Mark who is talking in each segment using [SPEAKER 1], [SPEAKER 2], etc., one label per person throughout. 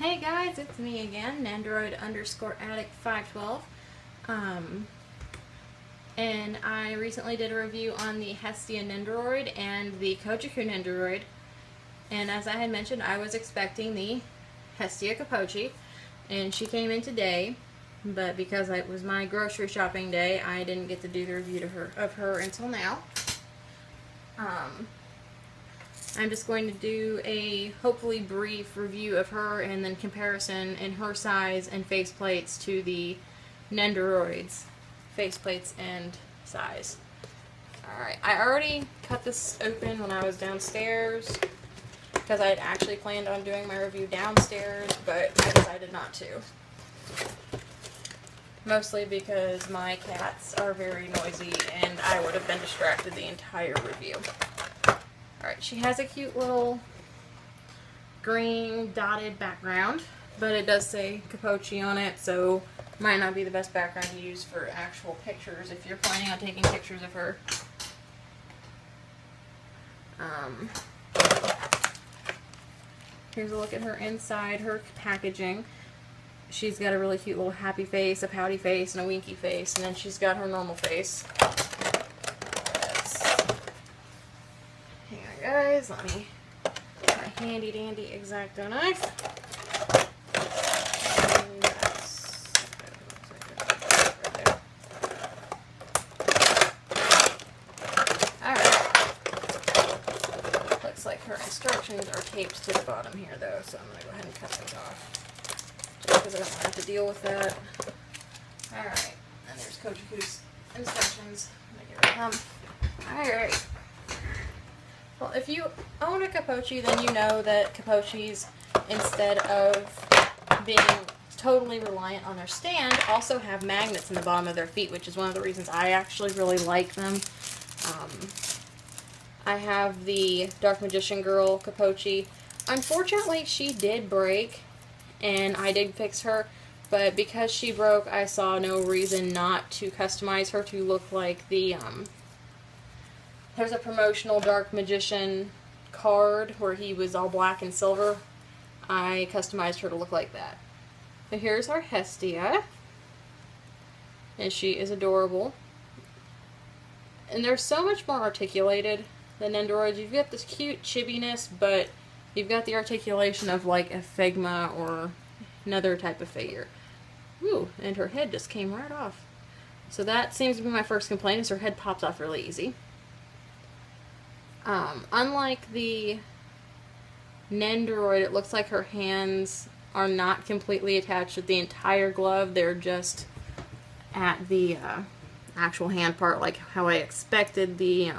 [SPEAKER 1] Hey guys, it's me again, Nandroid_addict512. And I recently did a review on the Hestia Nendoroid and the Cu-Poche Nendoroid. And as I had mentioned, I was expecting the Hestia Cu-Poche, and she came in today. But because it was my grocery shopping day, I didn't get to do the review of her until now. I'm just going to do a hopefully brief review of her and then comparison in her size and faceplates to the Nendoroid's faceplates and size. Alright, I already cut this open when I was downstairs because I had actually planned on doing my review downstairs, but I decided not to. Mostly because my cats are very noisy and I would have been distracted the entire review. Alright, she has a cute little green dotted background, but it does say Cu-Poche on it, so might not be the best background to use for actual pictures if you're planning on taking pictures of her. Here's a look at her inside, her packaging. She's got a really cute little happy face, a pouty face, and a winky face, and then she's got her normal face. Hang on guys, let me get my handy dandy X-Acto knife. Alright. Looks like her instructions are taped to the bottom here though, so I'm going to go ahead and cut those off. Because I don't want to have to deal with that. Alright, and there's Cu-Poche's instructions. Alright. Well, if you own a Cu-Poche, then you know that Cu-Poches, instead of being totally reliant on their stand, also have magnets in the bottom of their feet, which is one of the reasons I actually really like them. I have the Dark Magician Girl Cu-Poche. Unfortunately, she did break, and I did fix her, but because she broke, I saw no reason not to customize her to look like the, there's a promotional Dark Magician card where he was all black and silver. I customized her to look like that. So here's our Hestia, and she is adorable. And they're so much more articulated than Nendoroids. You've got this cute chibbiness, but you've got the articulation of like a Figma or another type of figure. Ooh, and her head just came right off. So that seems to be my first complaint, is her head pops off really easy. Unlike the Nendoroid, it looks like her hands are not completely attached to the entire glove. They're just at the actual hand part, like how I expected the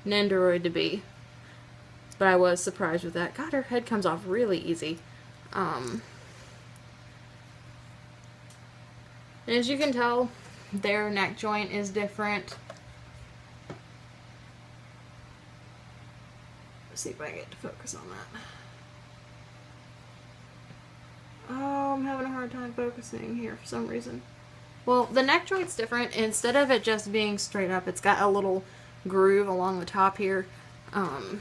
[SPEAKER 1] Nendoroid to be. But I was surprised with that. God, her head comes off really easy. And as you can tell, their neck joint is different. Let's see if I can get to focus on that. Oh, I'm having a hard time focusing here for some reason. Well, the neck joint's different. Instead of it just being straight up, it's got a little groove along the top here. So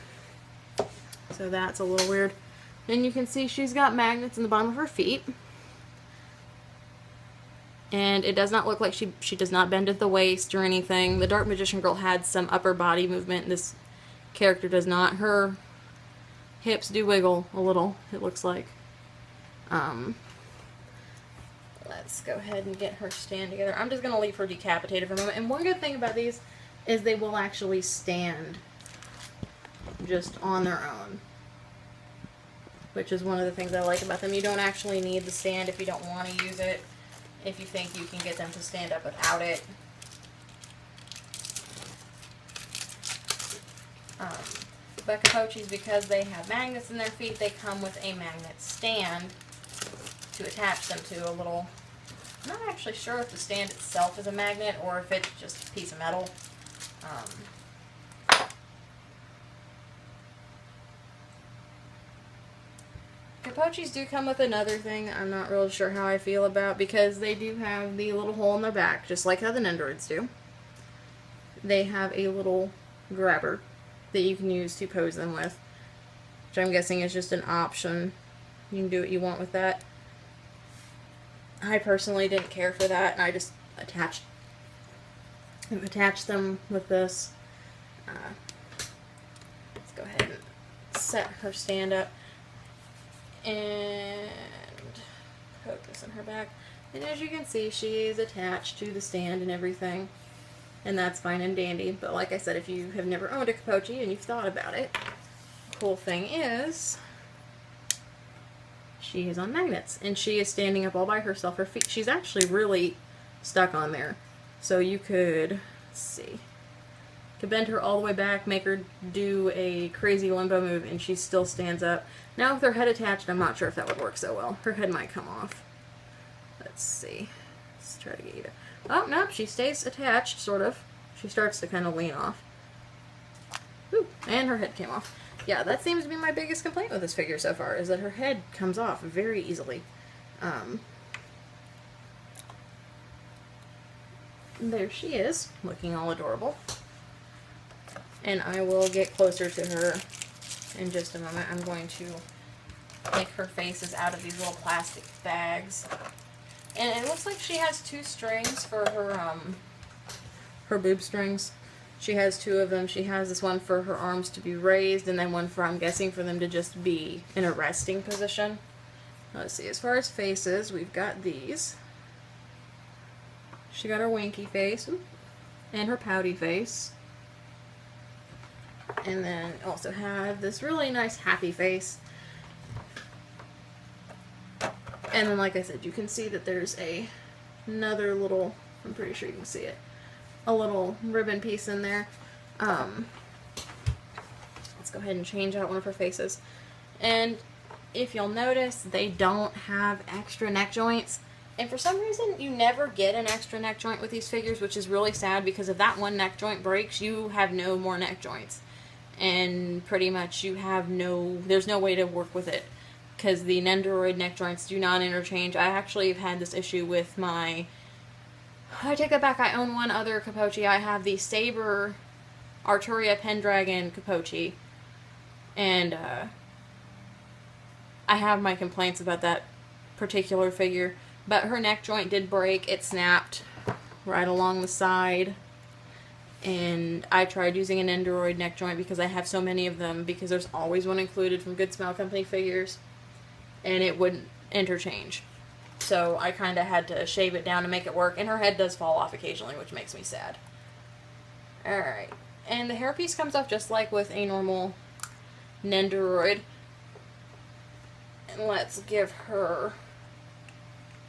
[SPEAKER 1] that's a little weird. And you can see she's got magnets in the bottom of her feet. And it does not look like she does not bend at the waist or anything. The Dark Magician Girl had some upper body movement. This character does not. Her hips do wiggle a little, it looks like. Let's go ahead and get her stand together. I'm just going to leave her decapitated for a moment. And one good thing about these is they will actually stand just on their own, which is one of the things I like about them. You don't actually need the stand if you don't want to use it, if you think you can get them to stand up without it. But Cu-Poches, because they have magnets in their feet, they come with a magnet stand to attach them to a little... I'm not actually sure if the stand itself is a magnet or if it's just a piece of metal. Cu-Poches do come with another thing I'm not really sure how I feel about, because they do have the little hole in their back, just like how the Nendoroids do. They have a little grabber that you can use to pose them with, which I'm guessing is just an option You can do what you want with that. I personally didn't care for that, and I just attached them with this. Let's go ahead and set her stand up and poke this in her back. And as you can see, she is attached to the stand and everything, and that's fine and dandy. But like I said, if you have never owned a Cu-Poche and you've thought about it, the cool thing is she is on magnets, and she is standing up all by herself. Her feet, she's actually really stuck on there. So you could, let's see, could bend her all the way back, make her do a crazy limbo move, and she still stands up. Now with her head attached, I'm not sure if that would work so well. Her head might come off. Let's see. Let's try to get you to... Oh, no, she stays attached, sort of. She starts to kind of lean off. Ooh, and her head came off. Yeah, that seems to be my biggest complaint with this figure so far, is that her head comes off very easily. There she is, looking all adorable. And I will get closer to her in just a moment. I'm going to take her faces out of these little plastic bags. And it looks like she has 2 strings for her boob strings. She has 2 of them. She has this one for her arms to be raised, and then one for, I'm guessing, for them to just be in a resting position. Let's see, as far as faces, we've got these. She got her winky face, and her pouty face. And then also have this really nice happy face. And then, like I said, you can see that there's another little, I'm pretty sure you can see it, a little ribbon piece in there. Let's go ahead and change out one of her faces. And if you'll notice, they don't have extra neck joints. And for some reason, you never get an extra neck joint with these figures, which is really sad, because if that one neck joint breaks, you have no more neck joints. And pretty much you have there's no way to work with it, because the Nendoroid neck joints do not interchange. I actually have had this issue with I take that back, I own one other Cu-Poche. I have the Saber Arturia Pendragon Cu-Poche, and I have my complaints about that particular figure, but her neck joint did break. It snapped right along the side, and I tried using an Nendoroid neck joint because I have so many of them, because there's always one included from Good Smile Company figures, and it wouldn't interchange. So I kind of had to shave it down to make it work, and her head does fall off occasionally, which makes me sad. Alright, and the hairpiece comes off just like with a normal Nendoroid. And let's give her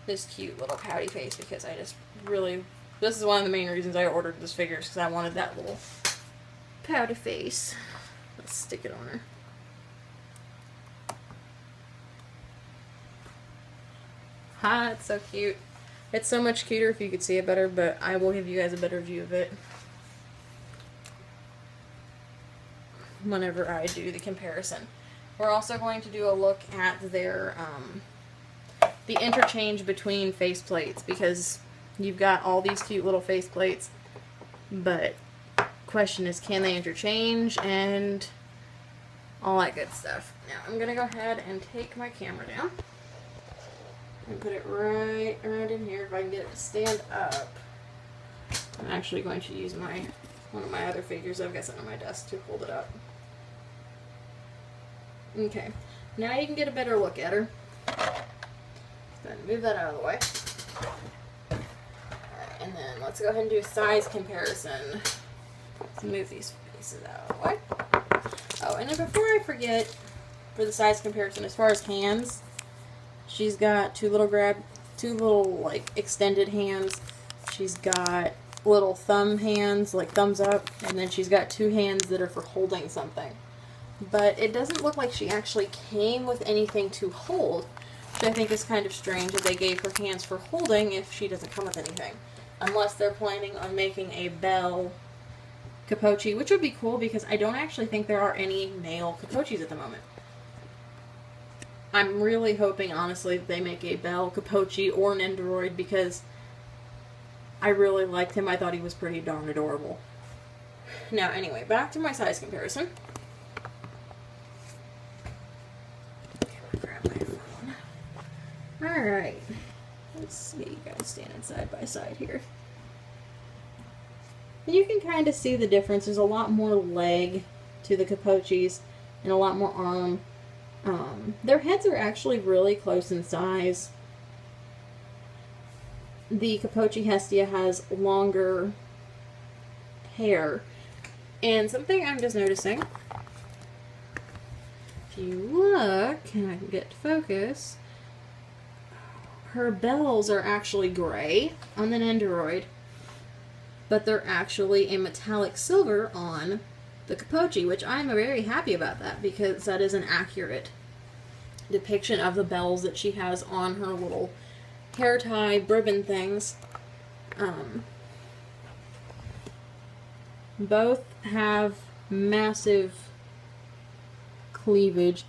[SPEAKER 1] this cute little pouty face, because I just really, this is one of the main reasons I ordered this figure, because I wanted that little pouty face. Let's stick it on her. Ha, it's so cute. It's so much cuter if you could see it better, but I will give you guys a better view of it whenever I do the comparison. We're also going to do a look at their, the interchange between faceplates, because you've got all these cute little faceplates, but question is, can they interchange and all that good stuff. Now I'm going to go ahead and take my camera down and put it right around in here if I can get it to stand up. I'm actually going to use one of my other figures I've got sitting on my desk to hold it up. Okay, now you can get a better look at her. Then move that out of the way. Alright, and then let's go ahead and do a size comparison. Let's move these pieces out of the way. Oh, and then before I forget, for the size comparison, as far as hands, she's got two little like extended hands. She's got little thumb hands, like thumbs up, and then she's got 2 hands that are for holding something. But it doesn't look like she actually came with anything to hold, which I think is kind of strange that they gave her hands for holding if she doesn't come with anything. Unless they're planning on making a Belle Cu-Poche, which would be cool because I don't actually think there are any male Cu-Poches at the moment. I'm really hoping, honestly, that they make a Belle Cu-Poche or Nendoroid because I really liked him. I thought he was pretty darn adorable. Now, anyway, back to my size comparison. Alright. Let's get you guys standing side by side here. You can kind of see the difference. There's a lot more leg to the Cu-Poches and a lot more arm. Their heads are actually really close in size. The Cu-Poche Hestia has longer hair. And something I'm just noticing, if you look, and I can get to focus, her bells are actually gray on the Nendoroid, but they're actually a metallic silver on the Cu-Poche, which I'm very happy about that because that is an accurate depiction of the bells that she has on her little hair tie ribbon things. Both have massive cleavage,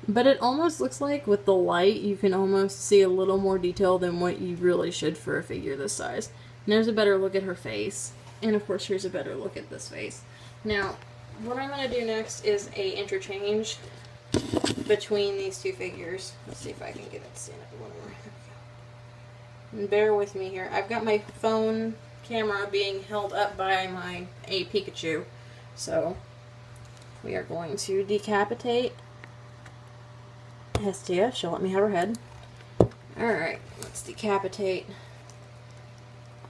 [SPEAKER 1] but it almost looks like with the light you can almost see a little more detail than what you really should for a figure this size. And there's a better look at her face, and of course here's a better look at this face. Now, what I'm going to do next is a interchange between these two figures. Let's see if I can get it to stand up a little more. And bear with me here. I've got my phone camera being held up by a Pikachu. So, we are going to decapitate Hestia. She'll let me have her head. Alright, let's decapitate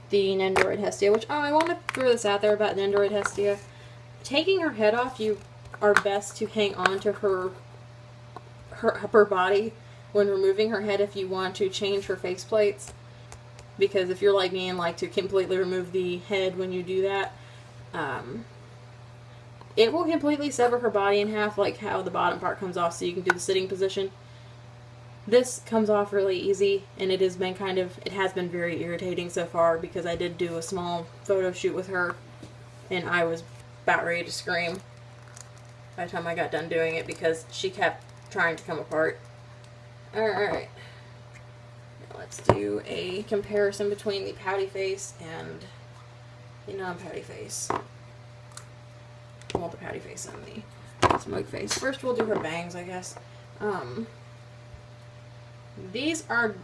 [SPEAKER 1] the Nendoroid Hestia, which, I want to throw this out there about Nendoroid Hestia. Taking her head off, you are best to hang on to her upper body when removing her head if you want to change her face plates. Because if you're like me and like to completely remove the head when you do that, it will completely sever her body in half, like how the bottom part comes off so you can do the sitting position. This comes off really easy, and it has been very irritating so far because I did do a small photo shoot with her and I was about ready to scream by the time I got done doing it because she kept trying to come apart. Alright. Let's do a comparison between the pouty face and the non-pouty face. Well, the pouty face and the smoke face. First we'll do her bangs, I guess. These are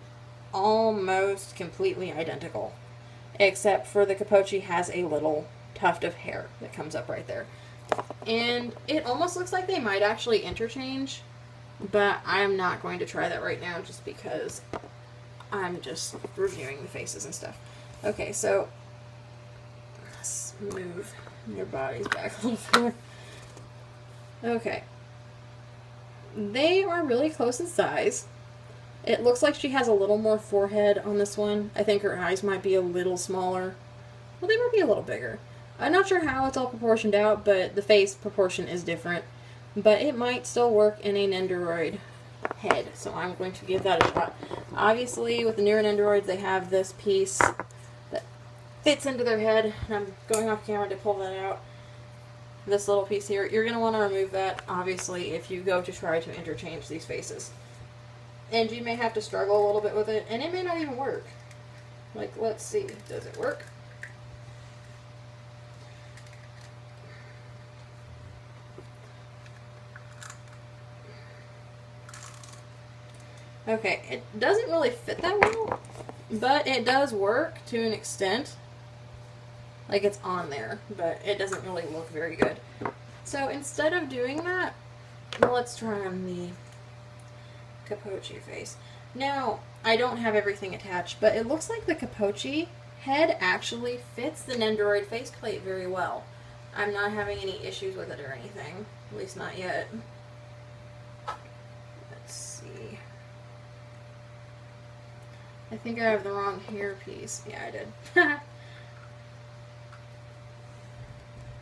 [SPEAKER 1] almost completely identical, except for the Cu-Poche has a little tuft of hair that comes up right there. And it almost looks like they might actually interchange, but I'm not going to try that right now just because I'm just reviewing the faces and stuff. Okay, so let's move their bodies back a little further. Okay. They are really close in size. It looks like she has a little more forehead on this one. I think her eyes might be a little smaller. Well, they might be a little bigger. I'm not sure how it's all proportioned out, but the face proportion is different. But it might still work in a Nendoroid head, so I'm going to give that a shot. Obviously, with the newer Nendoroids, they have this piece that fits into their head, and I'm going off camera to pull that out. This little piece here, you're going to want to remove that, obviously, if you go to try to interchange these faces. And you may have to struggle a little bit with it, and it may not even work. Like, let's see, does it work? Okay, it doesn't really fit that well, but it does work to an extent. Like, it's on there, but it doesn't really look very good. So instead of doing that, let's try on the Cu-Poche face. Now, I don't have everything attached, but it looks like the Cu-Poche head actually fits the Nendoroid faceplate very well. I'm not having any issues with it or anything, at least not yet. Let's see. I think I have the wrong hair piece. Yeah, I did.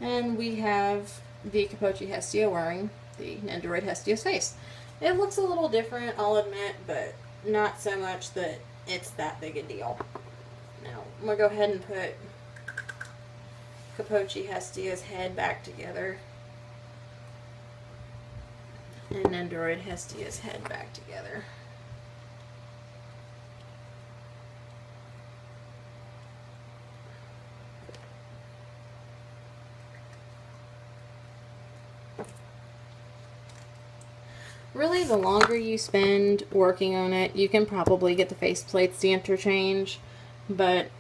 [SPEAKER 1] And we have the Cu-Poche Hestia wearing the Nendoroid Hestia's face. It looks a little different, I'll admit, but not so much that it's that big a deal. Now, I'm going to go ahead and put Cu-Poche Hestia's head back together. And Nendoroid Hestia's head back together. Really, the longer you spend working on it, you can probably get the faceplates to interchange, but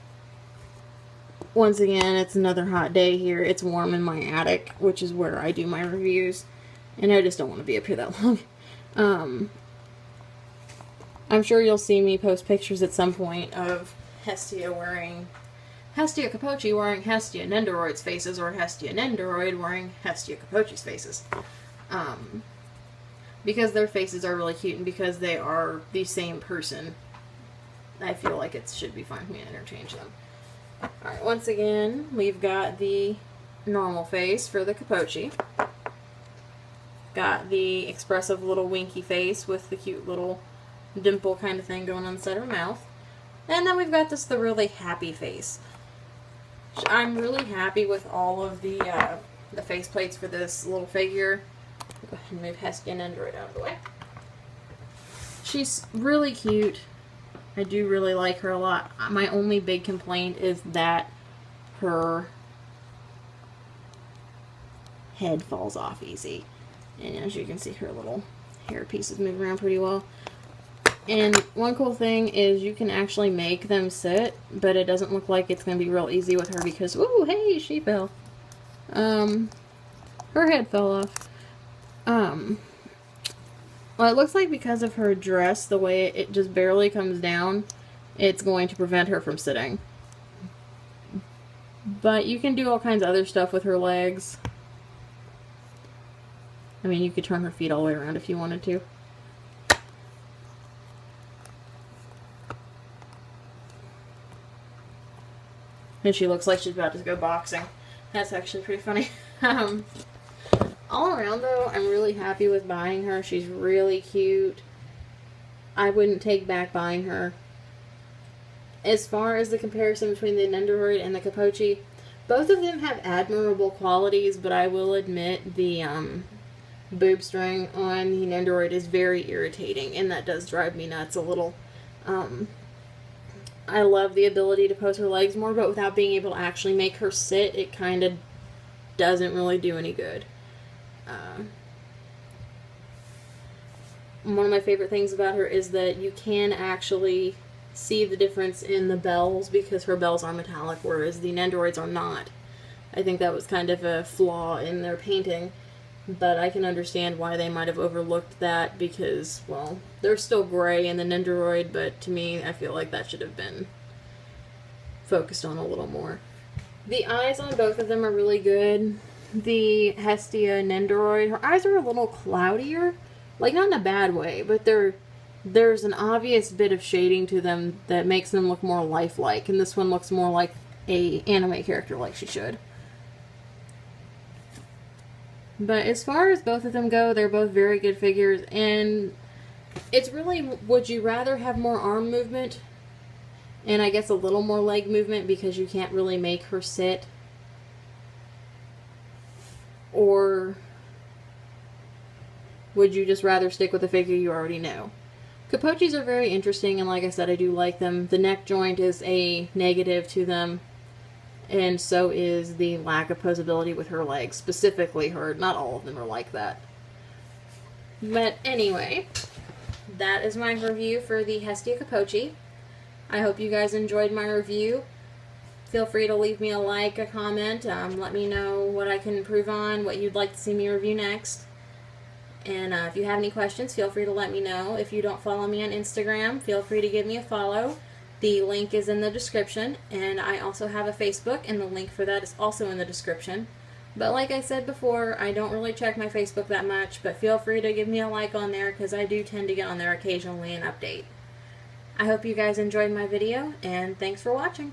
[SPEAKER 1] once again, it's another hot day here. It's warm in my attic, which is where I do my reviews, and I just don't want to be up here that long. I'm sure you'll see me post pictures at some point of Hestia Cu-Poche wearing Hestia Nendoroid's faces, or Hestia Nendoroid wearing Hestia Cu-Poche's faces. Because their faces are really cute, and because they are the same person, I feel like it should be fun for me to interchange them. Alright, once again, we've got the normal face for the Cu-Poche. Got the expressive little winky face with the cute little dimple kind of thing going on the side of her mouth. And then we've got the really happy face. I'm really happy with all of the face plates for this little figure. Go ahead and move Hestia Nendoroid out of the way. She's really cute. I do really like her a lot. My only big complaint is that her head falls off easy. And as you can see, her little hair pieces move around pretty well. And one cool thing is you can actually make them sit, but it doesn't look like it's going to be real easy with her because, ooh, hey, she fell. Her head fell off. Well, it looks like because of her dress, the way it just barely comes down, it's going to prevent her from sitting. But you can do all kinds of other stuff with her legs. I mean, you could turn her feet all the way around if you wanted to. And she looks like she's about to go boxing. That's actually pretty funny. All around, though, I'm really happy with buying her. She's really cute. I wouldn't take back buying her. As far as the comparison between the Nendoroid and the Cu-Poche, both of them have admirable qualities, but I will admit the boob string on the Nendoroid is very irritating, and that does drive me nuts a little. I love the ability to pose her legs more, but without being able to actually make her sit, it kind of doesn't really do any good. One of my favorite things about her is that you can actually see the difference in the bells because her bells are metallic, whereas the Nendoroids are not. I think that was kind of a flaw in their painting, but I can understand why they might have overlooked that because, well, they're still gray in the Nendoroid, but to me, I feel like that should have been focused on a little more. The eyes on both of them are really good. The Hestia Nendoroid, her eyes are a little cloudier. Like, not in a bad way, but there's an obvious bit of shading to them that makes them look more lifelike, and this one looks more like a anime character like she should. But as far as both of them go, they're both very good figures, and it's really, would you rather have more arm movement, and I guess a little more leg movement because you can't really make her sit, or would you just rather stick with the figure you already know? Cu-Poches are very interesting, and like I said, I do like them. The neck joint is a negative to them, and so is the lack of posability with her legs. Specifically her. Not all of them are like that. But anyway, that is my review for the Hestia Cu-Poche. I hope you guys enjoyed my review. Feel free to leave me a like, a comment. Let me know what I can improve on, what you'd like to see me review next. And if you have any questions, feel free to let me know. If you don't follow me on Instagram, feel free to give me a follow. The link is in the description. And I also have a Facebook, and the link for that is also in the description. But like I said before, I don't really check my Facebook that much, but feel free to give me a like on there because I do tend to get on there occasionally and update. I hope you guys enjoyed my video, and thanks for watching.